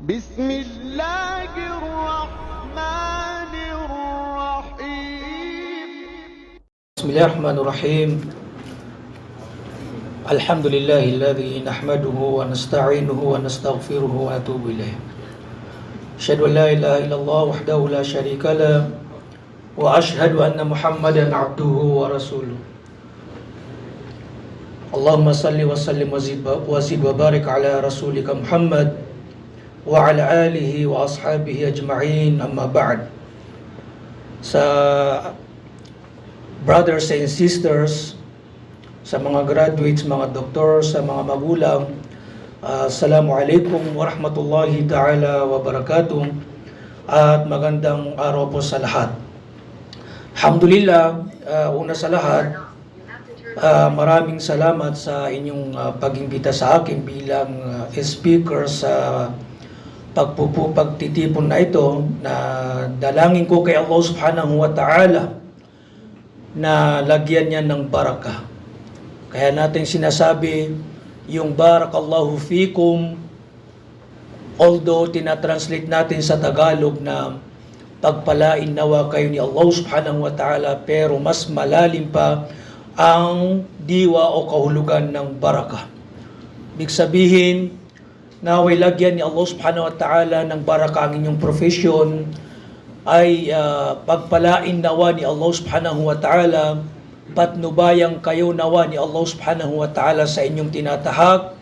بسم الله الرحمن الرحيم. بسم الله الرحمن الرحيم. الحمد لله الذي نحمده ونستعينه ونستغفره ونتوب إليه. أشهد أن لا إله إلا الله وحده لا شريك له وأشهد أن محمدا عبده ورسوله. اللهم صل وسلم وزد وبارك على رسولك محمد وعلى آله وأصحابه أجمعين. أما بعد. Sa brothers and sisters, sa mga graduates, mga doktor, sa mga magulang, Assalamualaikum warahmatullahi ta'ala wabarakatuh, at magandang araw po sa lahat. Alhamdulillah, una sa lahat, maraming salamat sa inyong pag-imbita sa akin bilang speaker sa pagtitipon na ito, na dalangin ko kay Allah subhanahu wa ta'ala na lagyan niya ng barakah. Kaya natin sinasabi yung barakallahu fikum, although tinatranslate natin sa Tagalog na pagpalain nawa kayo ni Allah subhanahu wa ta'ala, pero mas malalim pa ang diwa o kahulugan ng barakah. Ibig sabihin, naway lagyan ni Allah subhanahu wa ta'ala ng barakah ang inyong profesyon, ay pagpalain nawa ni Allah subhanahu wa ta'ala, patnubayang kayo nawa ni Allah subhanahu wa ta'ala sa inyong tinatahak,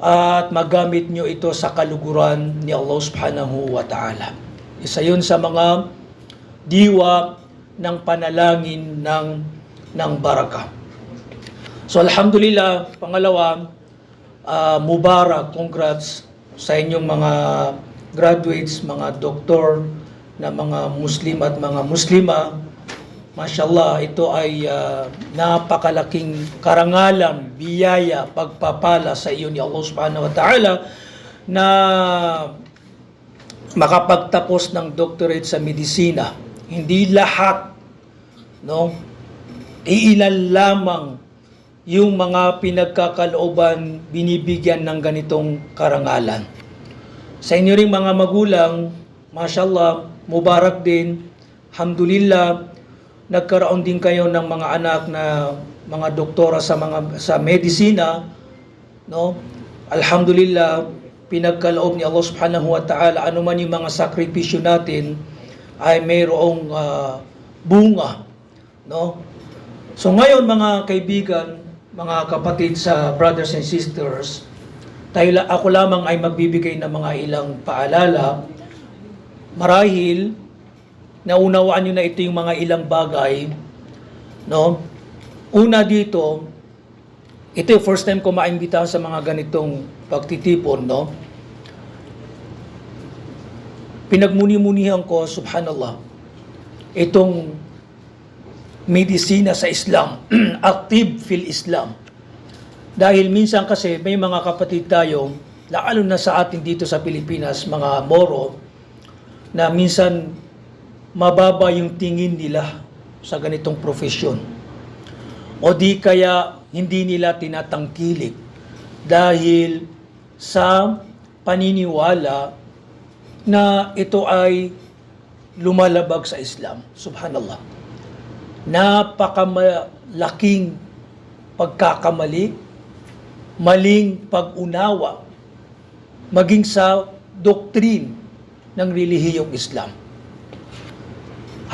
at magamit nyo ito sa kaluguran ni Allah subhanahu wa ta'ala. Isa yun sa mga diwa ng panalangin ng barakah. So alhamdulillah, pangalawa, Mubarak, congrats sa inyong mga graduates, mga doktor na mga Muslim at mga Muslima. Mashallah, ito ay napakalaking karangalan, biyaya, pagpapala sa iyo ni Allah subhanahu wa ta'ala na makapagtapos ng doctorate sa medisina. Hindi lahat, no? Iilan lamang yung mga pinagkakalooban binibigyan ng ganitong karangalan. Sa inyo ring mga magulang, mashallah, mubarak din. Alhamdulillah, nagkaroon din kayo ng mga anak na mga doktora sa medisina, no? Alhamdulillah, pinagkaloob ni Allah subhanahu wa ta'ala, ano man yung mga sakripisyo natin ay mayroong bunga, no? So ngayon, mga kaibigan, mga kapatid, sa brothers and sisters, ako lamang ay magbibigay ng mga ilang paalala. Marahil naunawaan nyo na ito yung mga ilang bagay, no? Una dito, ito yung first time ko maimbitahan sa mga ganitong pagtitipon, no? Pinagmuni-munihan ko, subhanallah, itong medisina sa Islam, active fil Islam. Dahil minsan kasi may mga kapatid tayo, lalo na sa atin dito sa Pilipinas, mga Moro, na minsan mababa yung tingin nila sa ganitong profesyon. O di kaya hindi nila tinatangkilik dahil sa paniniwala na ito ay lumalabag sa Islam. Subhanallah. Napakamalaking pagkakamali, maling pag-unawa, maging sa doktrin ng relihiyong Islam.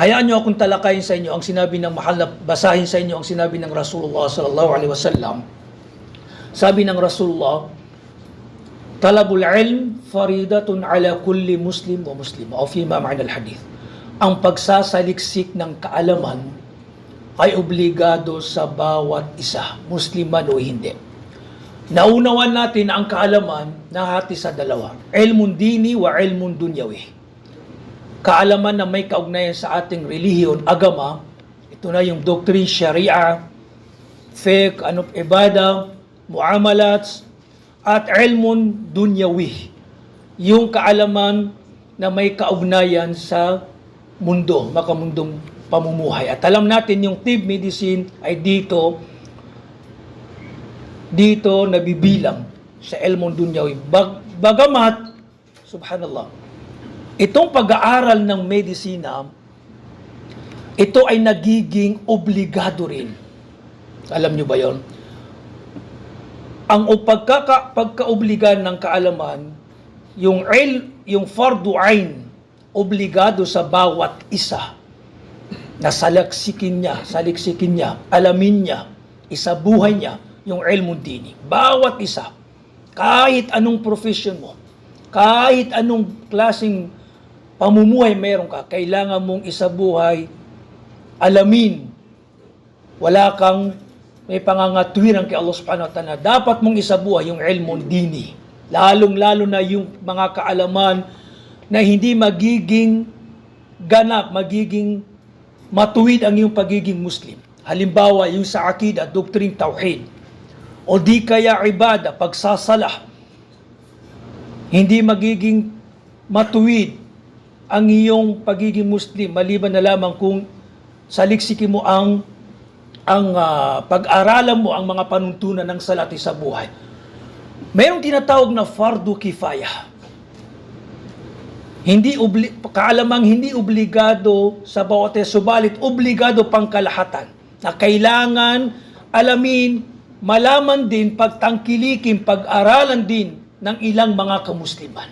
Hayaan nyo akong talakayin sa inyo ang sinabi ng basahin sa inyo ang sinabi ng Rasulullah sallallahu alaihi wasallam. Sabi ng Rasulullah, talabul ilm faridatun ala kulli muslim wa muslima, o fima ma'na al-hadith. Ang pagsasaliksik ng kaalaman ay obligado sa bawat isa, Musliman o hindi. Naunawan natin ang kaalaman na hati sa dalawa, ilmun dini wa ilmun dunyawi. Kaalaman na may kaugnayan sa ating relihiyon, agama, ito na yung doctrine, sharia, fiqh, ibadah, muamalat, at ilmun dunyawi, yung kaalaman na may kaugnayan sa mundo, makamundong pamumuhay. At alam natin yung TB medicine ay dito nabibilang sa ilmong dunyawi. Bagamat subhanallah, itong pag-aaral ng medisina, ito ay nagiging obligado rin. Alam nyo ba yon? Ang pagkaobligan ng kaalaman, yung fardu ain, obligado sa bawat isa na saliksikin niya, alamin niya, isabuhay niya yung ilmu dini. Bawat isa, kahit anong profession mo, kahit anong klaseng pamumuhay meron ka, kailangan mong isabuhay, alamin. Wala kang may pangangatwiran kay Allah subhanahu wa ta'ala. Dapat mong isabuhay yung ilmu dini. Lalong-lalo na yung mga kaalaman na hindi magiging ganap, magiging matuwid ang iyong pagiging Muslim. Halimbawa, yung sa akida, doktrin tauhid. O di kaya ibada, pagsasalah. Hindi magiging matuwid ang iyong pagiging Muslim, maliban na lamang kung saliksikin mo ang pag-aralan mo ang mga panuntunan ng salati sa buhay. Mayroong tinatawag na fardu kifaya. Kaalamang hindi obligado sa bawat isa, subalit obligado pangkalahatan na kailangan alamin, malaman din, pagtangkilikin, pag-aralan din ng ilang mga kamusliman.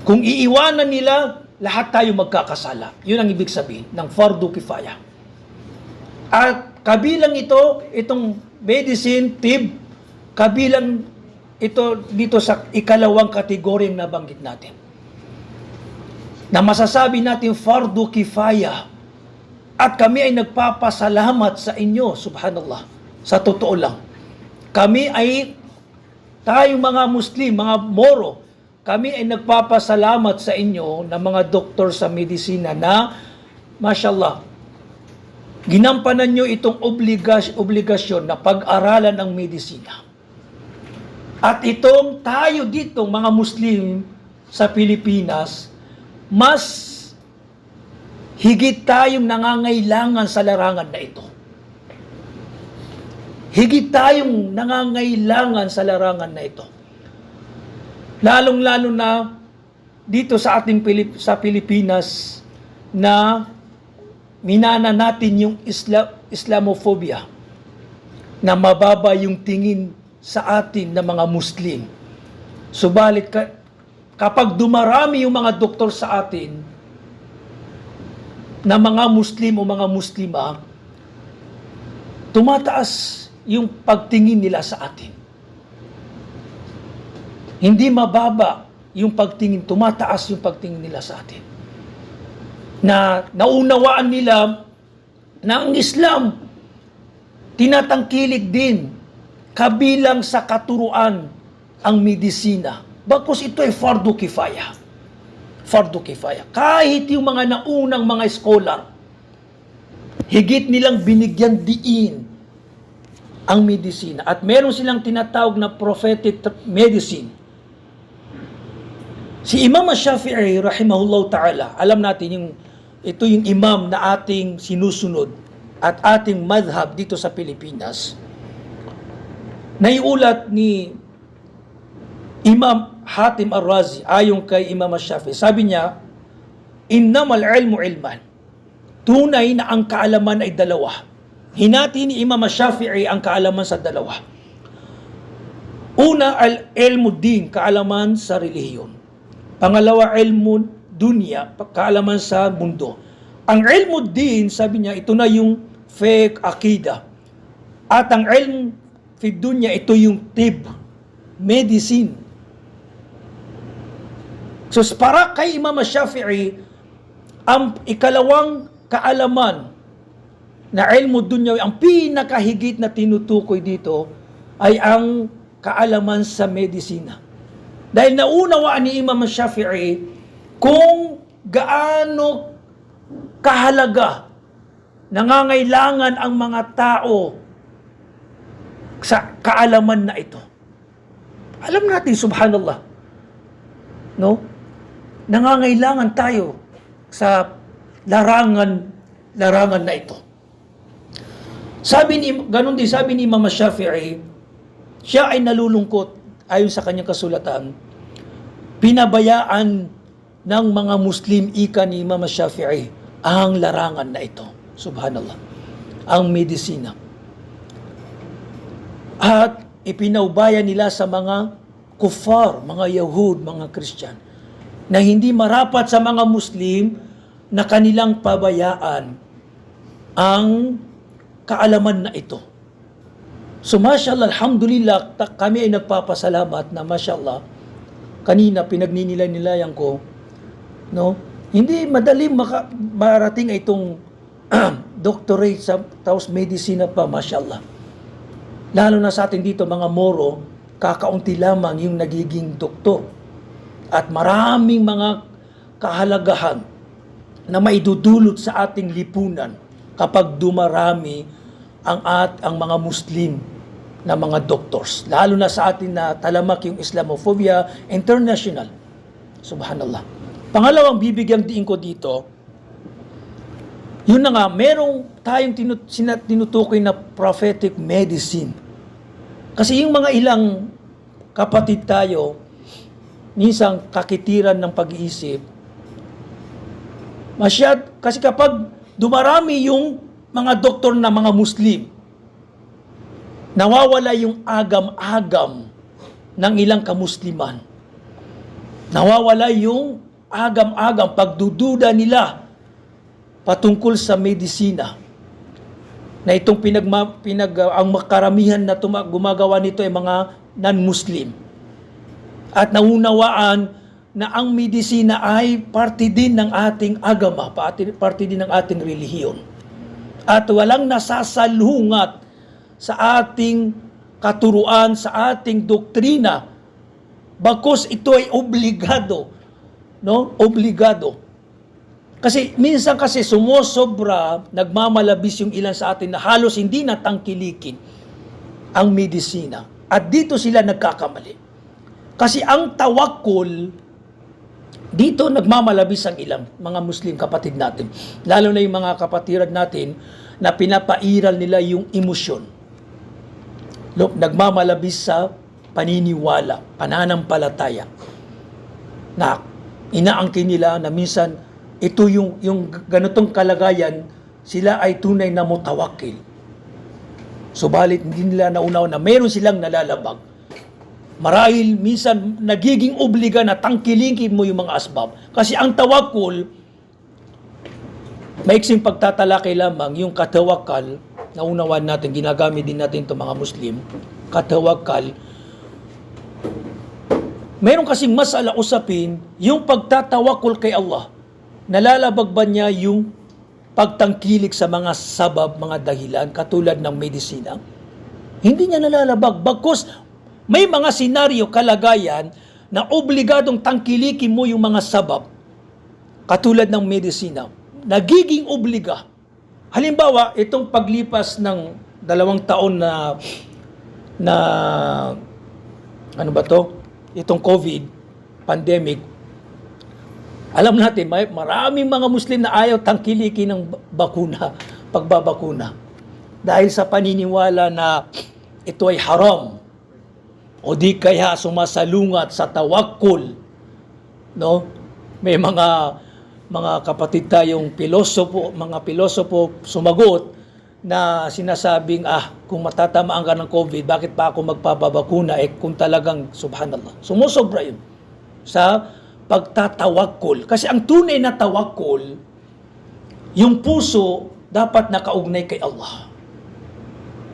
Kung iiwanan nila, lahat tayo magkakasala. Yun ang ibig sabihin ng fardu kifaya. At kabilang itong medicine, tib, kabilang ito dito sa ikalawang kategoryang nabanggit natin. Na masasabi natin fardu kifaya. At kami ay nagpapasalamat sa inyo, subhanallah. Sa totoo lang. Tayong mga Muslim, mga Moro, kami ay nagpapasalamat sa inyo na mga doktor sa medisina na, mashallah, ginampanan nyo itong obligasyon na pag-aralan ang medisina. At itong tayo ditong mga Muslim sa Pilipinas, mas higit tayong nangangailangan sa larangan na ito. Higit tayong nangangailangan sa larangan na ito. Lalong-lalo na dito sa ating sa Pilipinas na minana natin yung Islamophobia, na mababa yung tingin sa atin ng mga Muslim. Subalit kapag dumarami yung mga doktor sa atin na mga Muslim o mga Muslima, tumataas yung pagtingin nila sa atin. Hindi mababa yung pagtingin, tumataas yung pagtingin nila sa atin. Na naunawaan nila na ang Islam tinatangkilik din kabilang sa katuruan ang medisina. Bagkus ito ay fardu kifaya. Fardu kifaya. Kahit yung mga naunang mga scholar, higit nilang binigyan diin ang medisina. At meron silang tinatawag na prophetic medicine. Si Imam Shafi'i rahimahullah ta'ala, alam natin ito yung imam na ating sinusunod at ating madhab dito sa Pilipinas. Naiulat ni Imam Hatim Ar-Razi ayon kay Imam Shafi'i. Sabi niya, innamal ilmu ilman. Tunay na ang kaalaman ay dalawa. Hinati ni Imam Shafi'i ang kaalaman sa dalawa. Una, al-ilmu din, kaalaman sa relihiyon. Pangalawa, ilmu dunya, kaalaman sa mundo. Ang ilmu din, sabi niya, ito na yung fake akida. At ang ilmu fi dunya, ito yung tib, medicine. So, para kay Imam Shafi'i, ang ikalawang kaalaman na ilmu dunya, ang pinakahigit na tinutukoy dito ay ang kaalaman sa medisina. Dahil naunawaan ni Imam Shafi'i kung gaano kahalaga, nangangailangan ang mga tao sa kaalaman na ito. Alam natin, subhanallah, no? Nangangailangan tayo sa larangan na ito. Ganun din sabi ni Imam Shafi'i, siya ay nalulungkot ayon sa kanyang kasulatan pinabayaan ng mga Muslim, ika ni Imam Shafi'i, ang larangan na ito. Subhanallah. Ang medisina. At ipinaubaya nila sa mga kuffar, mga Yahud, mga Christian, na hindi marapat sa mga Muslim na kanilang pabayaan ang kaalaman na ito. So mashallah, alhamdulillah, kami ay nagpapasalamat na mashallah, kanina pinagninilayan ko, no? Hindi madali marating itong doctorate sa tapos medicine pa, mashallah. Lalo na sa atin dito mga Moro, kakaunti lamang yung nagiging doktor. At maraming mga kahalagahan na maidudulot sa ating lipunan kapag dumarami ang mga Muslim na mga doctors. Lalo na sa atin na talamak yung Islamophobia international. Subhanallah. Pangalawang bibigyang diin ko dito, yun na nga, merong tayong tinutukoy na prophetic medicine. Kasi yung mga ilang kapatid tayo, minsan kakitiran ng pag-iisip, kasi kapag dumarami yung mga doktor na mga Muslim, nawawala yung agam-agam ng ilang kamusliman. Nawawala yung agam-agam, pagdududa nila patungkol sa medisina. Na itong ang makaramihan na gumagawa nito ay mga non-Muslim. At naunawaan na ang medisina ay parte din ng ating agama, parte din ng ating relihiyon. At walang nasasalungat sa ating katuruan, sa ating doktrina, bakos ito ay obligado, no? Obligado. Kasi minsan sumusobra, nagmamalabis yung ilan sa atin na halos hindi natangkilikin ang medisina. At dito sila nagkakamali. Kasi ang tawakkul, dito nagmamalabis ang ilang mga Muslim kapatid natin. Lalo na yung mga kapatiran natin na pinapairal nila yung emosyon. Nagmamalabis sa paniniwala, pananampalataya. Na inaangkin nila na minsan ito yung ganitong kalagayan, sila ay tunay na mutawakkil. Subalit hindi nila naunaw na meron silang nalalabag. Marahil minsan nagiging obliga na tangkilikin mo yung mga asbab. Kasi ang tawakkul, maiksing pagtatalakay lamang, yung katawakkal, naunawan natin, ginagamit din natin itong mga Muslim, katawakkal, meron kasing masala usapin, yung pagtatawakul kay Allah, nalalabag ba niya yung pagtangkilik sa mga sabab, mga dahilan, katulad ng medisina? Hindi niya nalalabag. Bagkus, may mga senaryo, kalagayan, na obligadong tangkilikin mo yung mga sabab, katulad ng medisina. Nagiging obliga. Halimbawa, itong paglipas ng 2 taon na ano ba to? Itong COVID pandemic, alam natin, maraming mga Muslim na ayaw tangkilikin ng bakuna, pagbabakuna. Dahil sa paniniwala na ito ay haram. O di kaya sumasalungat sa tawakkul. No? May mga kapatid tayong mga pilosopo sumagot na sinasabing, kung matatamaan ka ng COVID, bakit pa ako magpapabakuna? Kung talagang, subhanallah, sumusobra yun sa pagtatawakkul. Kasi ang tunay na tawakkul, yung puso, dapat nakaugnay kay Allah.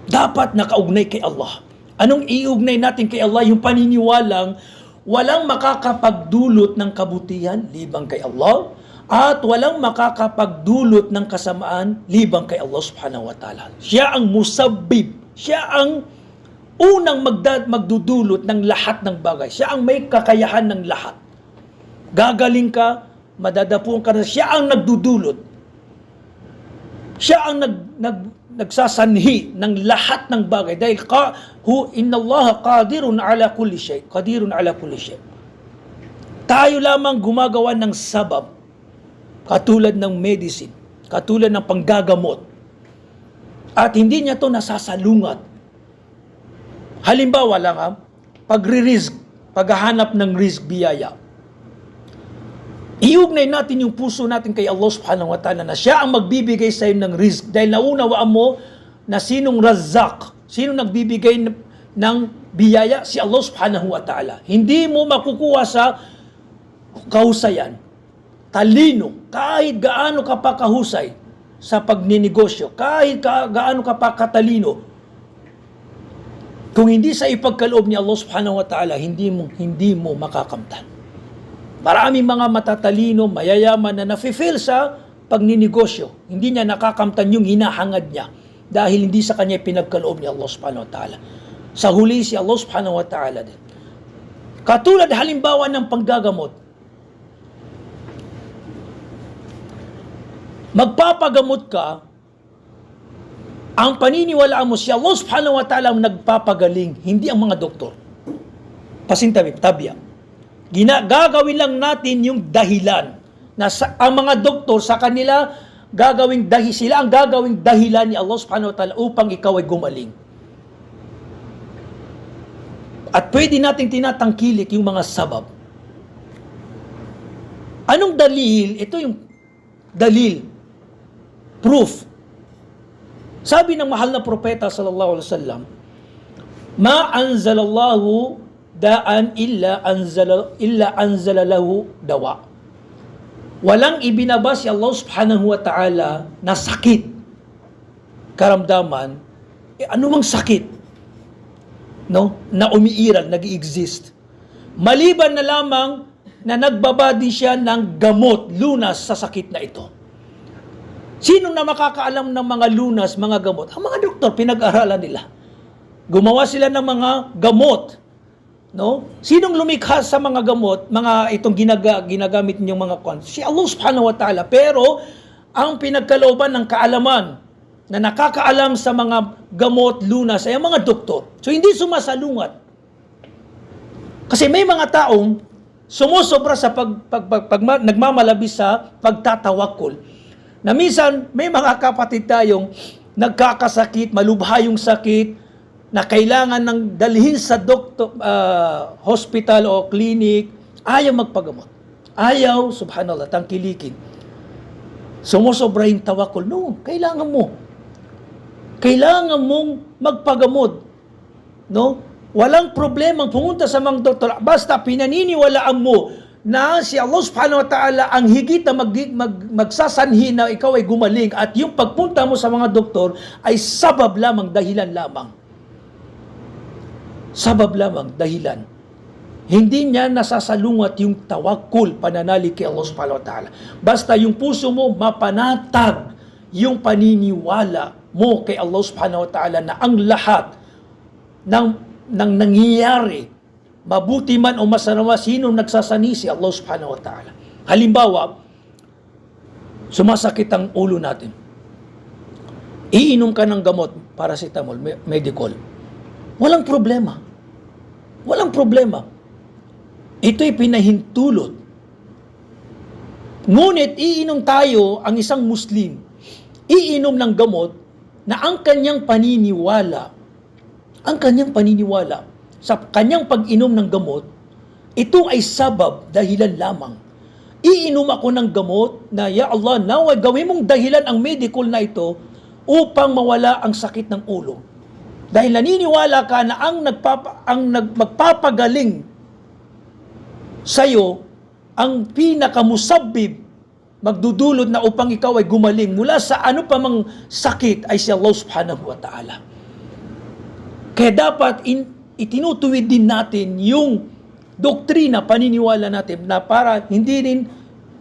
Dapat nakaugnay kay Allah. Anong iugnay natin kay Allah? Yung paniniwalang walang makakapagdulot ng kabutihan libang kay Allah, at walang makakapagdulot ng kasamaan libang kay Allah subhanahu wa ta'ala. Siya ang musabbib. Siya ang unang magdudulot ng lahat ng bagay. Siya ang may kakayahan ng lahat. Gagaling ka, madadapuan ka na. Siya ang nagdudulot. Siya ang nagsasanhi ng lahat ng bagay. Dahil inna Allah qadirun ala kulli shay. Qadirun ala kulli shay. Tayo lamang gumagawa ng sabab. Katulad ng medicine, katulad ng panggagamot. At hindi niya to nasasalungat. Halimbawa lang, pagre-risk, paghahanap ng risk biyaya. Iugnay natin yung puso natin kay Allah subhanahu wa ta'ala na siya ang magbibigay sa iyo ng rizq. Dahil naunawaan mo na sinong Razzaq, sinong nagbibigay ng biyaya, si Allah subhanahu wa ta'ala. Hindi mo makukuha sa kahusayan, talino, kahit gaano ka pa kahusay sa pagninegosyo, kahit gaano ka pa katalino, kung hindi sa ipagkaloob ni Allah subhanahu wa ta'ala, hindi mo makakamtan. Maraming mga matatalino, mayayaman na nafe-fail sa pagninegosyo. Hindi niya nakakamtan yung hinahangad niya dahil hindi sa kanya pinagkaloob ni Allah subhanahu wa ta'ala. Sa huli si Allah subhanahu wa ta'ala din. Katulad halimbawa ng panggagamot. Magpapagamot ka, ang paniniwalaan mo si Allah subhanahu wa ta'ala ang nagpapagaling, hindi ang mga doktor. Tabya. Gagawin lang natin yung dahilan na ang mga doktor sa kanila sila ang gagawing dahilan ni Allah subhanahu wa ta'ala upang ikaw ay gumaling. At pwede nating tinatangkilik yung mga sabab. Anong dalil? Ito yung dalil. Proof. Sabi ng mahal na propeta sallallahu alaihi wasallam, ma anzalallahu daan illa anzala lahu dawa. Walang ibinaba si Allah subhanahu wa ta'ala na sakit, karamdaman, anumang sakit, no, na umiiral, nag-i-exist. Maliban na lamang na nagbaba din siya ng gamot, lunas sa sakit na ito. Sino na makakaalam ng mga lunas, mga gamot? Ang mga doktor, pinag-aralan nila. Gumawa sila ng mga gamot. No? Sinong lumikha sa mga gamot, mga itong ginagamit ninyong mga kwan? Si Allah subhanahu wa ta'ala. Pero, ang pinagkalooban ng kaalaman na nakakaalam sa mga gamot, lunas, ay ang mga doktor. So, hindi sumasalungat. Kasi may mga taong sumusobra sa nagmamalabis sa pagtatawakol. Na minsan, may mga kapatid tayong nagkakasakit, malubha yung sakit, na kailangan ng dalhin sa hospital o clinic, ayaw magpagamot. Ayaw, subhanallah, tangkilikin. Sumusobra yung tawakol. No, kailangan mo. Kailangan mong magpagamot. No? Walang problema pumunta sa mga doktor. Basta pinaniniwalaan mo na si Allah subhanahu wa ta'ala ang higit na magsasanhi na ikaw ay gumaling at yung pagpunta mo sa mga doktor ay sabab lamang, dahilan lamang. Sabab lamang, dahilan. Hindi niya nasasalungat yung tawakkul, pananalig kay Allah subhanahu wa ta'ala. Basta yung puso mo mapanatag yung paniniwala mo kay Allah subhanahu wa ta'ala na ang lahat ng nangyayari, mabuti man o masama, sino nagsasani si Allah subhanahu wa ta'ala. Halimbawa, sumasakit ang ulo natin. Iinom ka ng gamot, paracetamol, medical. Walang problema. Walang problema. Ito'y pinahintulot. Ngunit iinom tayo, ang isang Muslim, iinom ng gamot na ang kanyang paniniwala sa kanyang pag-inom ng gamot, ito ay sabab, dahilan lamang. Iinom ako ng gamot na, ya Allah, naway gawin mong dahilan ang medical na ito upang mawala ang sakit ng ulo. Dahil naniniwala ka na ang magpapagaling sa'yo, ang pinakamusabbib, magdudulot na upang ikaw ay gumaling mula sa ano pa mang sakit ay si Allah subhanahu wa ta'ala. Kaya dapat itinutuwid din natin yung doktrina, paniniwala natin na para hindi rin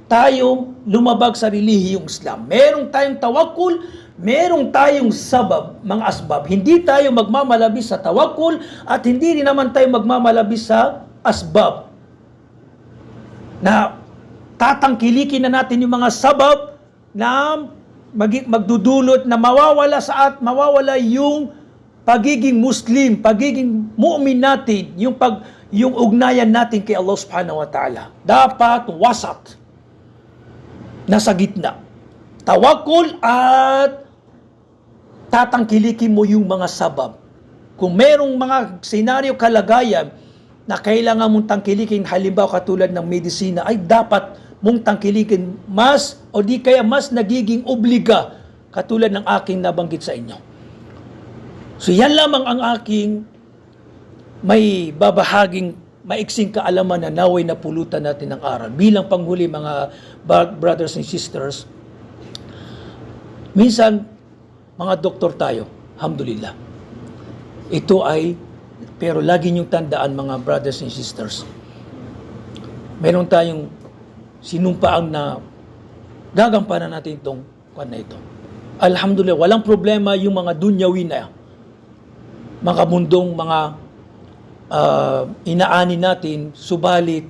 tayo lumabag sa relihiyong Islam. Merong tayong tawakkul, merong tayong sabab, mga asbab. Hindi tayo magmamalabis sa tawakkul at hindi rin naman tayo magmamalabis sa asbab. Na tatangkilikin na natin yung mga sabab na magdudulot na mawawala yung pagiging Muslim, pagiging mu'min natin, yung ugnayan natin kay Allah subhanahu wa ta'ala. Dapat wasat, nasa gitna. Tawakkul at tatangkilikin mo yung mga sabab. Kung merong mga senaryo, kalagayan na kailangan mong tangkilikin, halimbawa katulad ng medisina, ay dapat mong tangkilikin mas o di kaya mas nagiging obliga katulad ng aking nabanggit sa inyo. So yan lamang ang aking may babahaging maiksing kaalaman na naway na pulutan natin ng aral. Bilang panghuli mga brothers and sisters, minsan mga doktor tayo, alhamdulillah. Ito ay, pero lagi niyong tandaan mga brothers and sisters, meron tayong sinumpaang na gagampanan natin itong kwan na ito. Alhamdulillah, walang problema yung mga dunyawi na mga mundong mga inaani natin, subalit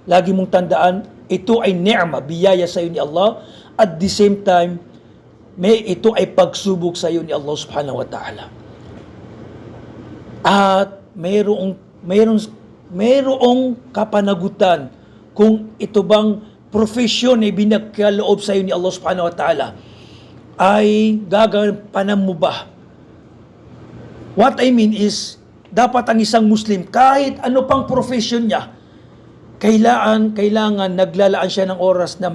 lagi mong tandaan, ito ay ni'ma, biyaya sa iyo ni Allah, at the same time, ito ay pagsubok sa iyo ni Allah subhanahu wa ta'ala. At mayroong kapanagutan kung ito bang profesyon ay binagkaloob sa iyo ni Allah subhanahu wa ta'ala ay gagampanan mo ba? What I mean is, dapat ang isang Muslim, kahit ano pang profesyon niya, kailangan naglalaan siya ng oras na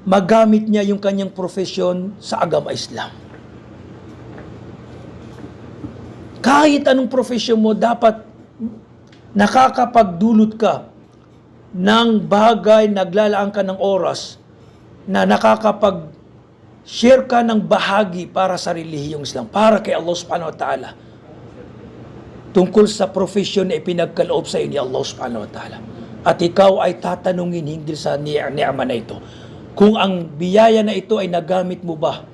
magamit niya yung kanyang profesyon sa agama Islam. Kahit anong profesyon mo, dapat nakakapagdulot ka ng bagay, naglalaan ka ng oras na nakakapag-share ka ng bahagi para sa relihiyong Islam, para kay Allah subhanahu wa ta'ala, tungkol sa profesyon na ipinagkaloob sa iyo ni Allah subhanahu wa ta'ala. At ikaw ay tatanungin hinggil sa ni'ma na ito. Kung ang biyaya na ito ay nagamit mo ba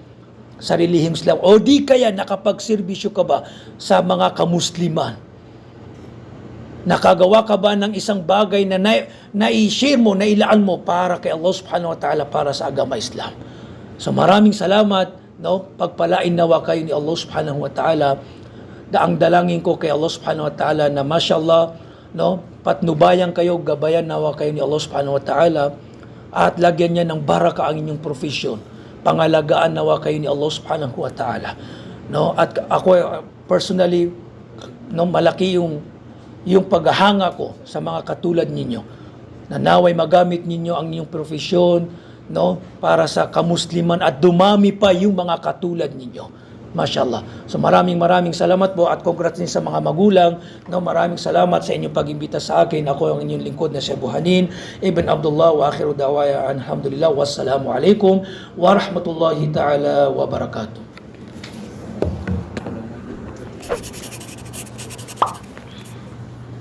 sa relihiyong Islam, o di kaya nakapagserbisyo ka ba sa mga kamusliman? Nakagawa ka ba ng isang bagay na na-share mo, nailaan mo para kay Allah subhanahu wa ta'ala, para sa agama Islam? So maraming salamat, pagpalain nawa kayo ni Allah subhanahu wa ta'ala. Ang dalangin ko kay Allah subhanahu wa ta'ala na mashallah, patnubayan kayo, gabayan nawa kayo ni Allah subhanahu wa ta'ala, at lagyan niya ng baraka ang inyong profesyon. Pangalagaan nawa kayo ni Allah subhanahu wa ta'ala. At ako personally, malaki yung paghahanga ko sa mga katulad ninyo, na naway magamit ninyo ang inyong profesyon para sa kamusliman at dumami pa yung mga katulad ninyo. Mashallah. So maraming salamat po at congrats din sa mga magulang. Maraming salamat sa inyong pag-imbita sa akin. Ako ang inyong lingkod na si Abu Hanin Ibn Abdullah, wa akhiru da'waya alhamdulillah, wassalamu alaikum wa rahmatullahi ta'ala wa barakatuh.